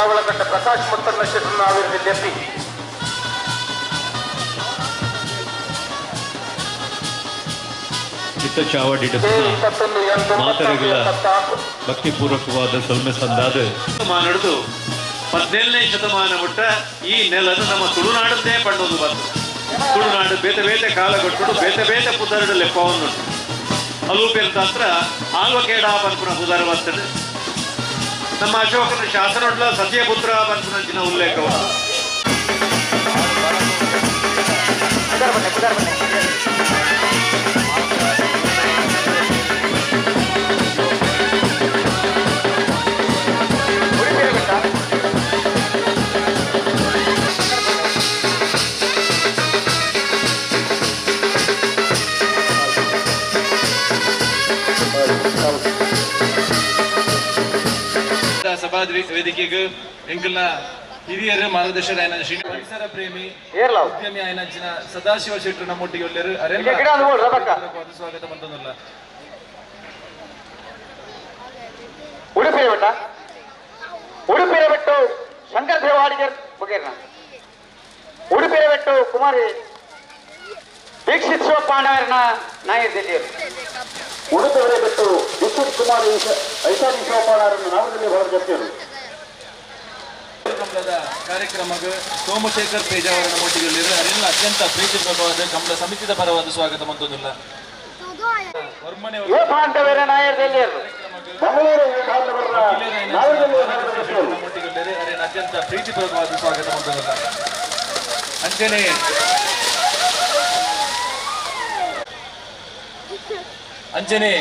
ಅವಳಗಟ್ಟ ಪ್ರಕಾಶ್ ಮೊತ್ತನ್ನ ಶೆಟ್ಟಿ ಲೆಪ್ಪಿ ಚಾವಡಿ ಮಾತರೆಗಳ ಭಕ್ತಿಪೂರ್ವಕವಾದ ಸೊಲ್ಮೆ ಸಂದಾದ ನಡೆದು 17ನೇ ಶತಮಾನ ಮುಟ್ಟ ಈ ನೆಲನು ನಮ್ಮ ತುಳುನಾಡದ್ದೇ ಪಣ್ಣೋದು ಬಂತು. ತುಳುನಾಡು ಬೇತೆ ಬೇತೆ ಕಾಲ ಕೊಟ್ಟು ಬೇತೆ ಬೇತೆ ಪುದರಡು ಲೆಪ್ಪವನ್ನು ಅಲೂಪೆಲ್ ತಂತ್ರ ಆಲ್ವಕೇಡ ಪನ್ಪುನ ಪುದರ ಬರ್ತದೆ. ನಮ್ಮ ಅಶೋಕನ ಶಾಸನೊಡ್ಲ ಸತ್ಯಪುತ್ರ ಪನ್ಪುನಂಚಿನ ಉಲ್ಲೇಖವನ್ನು ಸಭಾ ವೇದಿಕೆಗೆ ಎಂಕಲ್ನ ಹಿರಿಯರು ಮಾರ್ಗದರ್ಶನ ಪರಿಸರ ಪ್ರೇಮಿ ಉದ್ಯಮಿ ಆಯ್ನಂಚಿನ ಸದಾಶಿವ ಶೆಟ್ಟರು ನಮ್ಮೊಟ್ಟಿಗೆ ಒಳ್ಳೆಯರು ಸ್ವಾಗತ ಬಂತಂದಿಲ್ಲ. ಉಡುಪಿಯ ಬಿಟ್ಟು ಶಂಕರ ದೇವಾಡಿಗರ್ ಬಗೆರ್ನ ಉಡುಪಿಯ ಬಿಟ್ಟು ಕುಮಾರಿ ದೀಕ್ಷಿತ್ ಶಿವಪಾಂಡವರನ್ನ ನಾಯಕರು ಉಡುಪಿಯವರೇ ಬಿಟ್ಟು ದೀಕ್ಷಿತ್ ಕುಮಾರಿ ಐಸಾನಿ ಶಿವಪಾಂಡವರನ್ನು ನಾವದಲ್ಲಿ ಹೊರಗಟ್ಟರು. ಕಂಬಳದ ಕಾರ್ಯಕ್ರಮಕ್ಕೆ ಸೋಮಶೇಖರ್ ಪೇಜಾವರ ನಮ್ಮೊಟ್ಟಿಗೆ ಅರೆಲ್ಲ ಅತ್ಯಂತ ಪ್ರೀತಿಪೂರ್ವಕವಾದ ಕಂಬಳ ಸಮಿತಿಯ ಪರವಾದ ಸ್ವಾಗತ ಬಂತಂದಿಲ್ಲ. ಅತ್ಯಂತ ಪ್ರೀತಿಪೂರ್ವಕವಾದ ಸ್ವಾಗತ ಬಂತಂದಿಲ್ಲ. ಅಂಚನೆ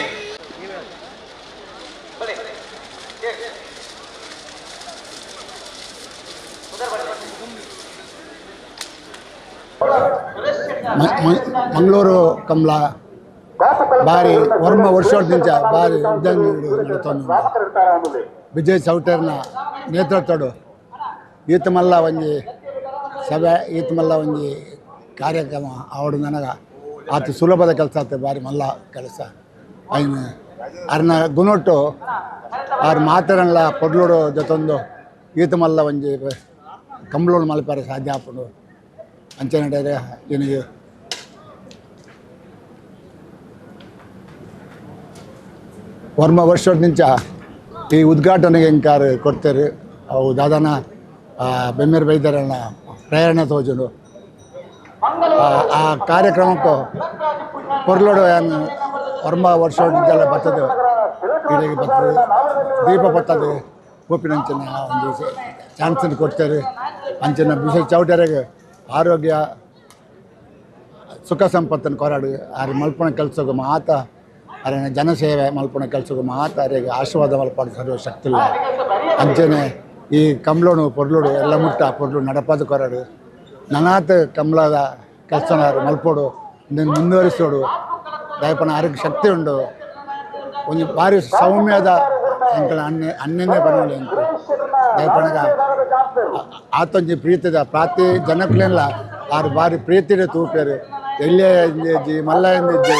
ಮಂಗಳೂರು ಕಮಲ ಬಾರಿ ವರ್ಮ ವರ್ಷದಿಂದ ಬಾರಿ ನಡೀತಾನೆ. ವಿಜಯ್ ಚೌಟರ್ನ ನೇತೃತ್ವಡು ಈತ ಮಲ್ಲ ಒಂಜಿ ಸಭೆ ಈತ ಮಲ್ಲ ಒಂಜಿ ಕಾರ್ಯಕ್ರಮ ಅವಡು ನನಗೆ ಆತ ಸುಲಭದ ಕೆಲಸ ಆತ ಬಾರಿ ಮಲ್ಲ ಕೆಲಸ ಐನು ಅರ್ನ ಗುಣೊಟ್ಟು ಅವ್ರ ಮಾತಾಡಲ್ಲ ಪೊಡ್ಲೋಡು ಜೊತೊಂದು ಈತ ಮಲ್ಲ ಒಂಜಿ ಕಂಬಳೋಡು ಮಲ್ಪಾರೆ ಸಾಧ್ಯ ಆಪುಂಡು ಅಂಚೆ ನಡೆಯರೆ ನಿನಗೆ ವರ್ಮ ವರ್ಷದಿಂದ ಈ ಉದ್ಘಾಟನೆಗೆ ಇಂಕಾರ ಕೊಡ್ತಾರೆ. ಅವು ದಾದಾನ ಬೆಮ್ಮೇರು ಬೈದರನ್ನ ಪ್ರೇರಣೆ ತೋಜುಂಡು ಆ ಕಾರ್ಯಕ್ರಮಕ್ಕೂ ಪೊರ್ಲೋಡು ಏನು ವರ್ಮ ವರ್ಷದಿಂದೆಲ್ಲ ಬರ್ತದೆ ಇಲ್ಲಿಗೆ ಬರ್ತದೆ ದೀಪ ಬರ್ತದೆ ಗೋಪಿನಂಚಿನ ಒಂದು ಚಾನ್ಸನ್ನು ಕೊಡ್ತಾರೆ. ಅಂಚಿನ ವಿಶೇಷ ಚೌಟರಿಗೆ ಆರೋಗ್ಯ ಸುಖ ಸಂಪತ್ತನ್ನು ಕೊರಾಡು ಅವ್ರ ಮಲ್ಪನ ಕೆಲಸಕ್ಕೂ ಮಾತ ಅರೇನ ಜನಸೇವೆ ಮಲ್ಪನ ಕೆಲಸಕ್ಕೂ ಮಾತ ಅವರಿಗೆ ಆಶೀರ್ವಾದ ಮಲ್ಪಾಡು ಸರ್ವ ಶಕ್ತಿ ಇಲ್ಲ. ಅಂಚನೆ ಈ ಕಂಬಳೋಡು ಪೊರ್ಲೋಡು ಎಲ್ಲ ಮುಟ್ಟ ಪೊರ್ಲು ನಡಪಾದ ಕೊರಾಡು ನನಾತ್ ಕಂಬಳದ ಕೆಲಸನ ಮಲ್ಪೋಡು ಇದನ್ನು ಮುಂದುವರಿಸೋಡು ದಯಪನ ಆರೋಗ್ಯ ಶಕ್ತಿ ಉಂಡು ಒಂದು ಭಾರಿ ಸೌಮ್ಯದ ಅಂಕಲ ಅನ್ನೇ ಬರೋಲ್ಲ ಅಂತ ದಯಪನಗ ಆತೊಂಜಿ ಪ್ರೀತಿದ ಪ್ರಾತಿ ಜನಕ್ಲೆಲ್ಲ ಆರು ಭಾರಿ ಪ್ರೀತಿಡೆ ತೂಪೇರು ಎಲ್ಲೇ ಮಲ್ಲ ಎಂದಿದ್ದೆ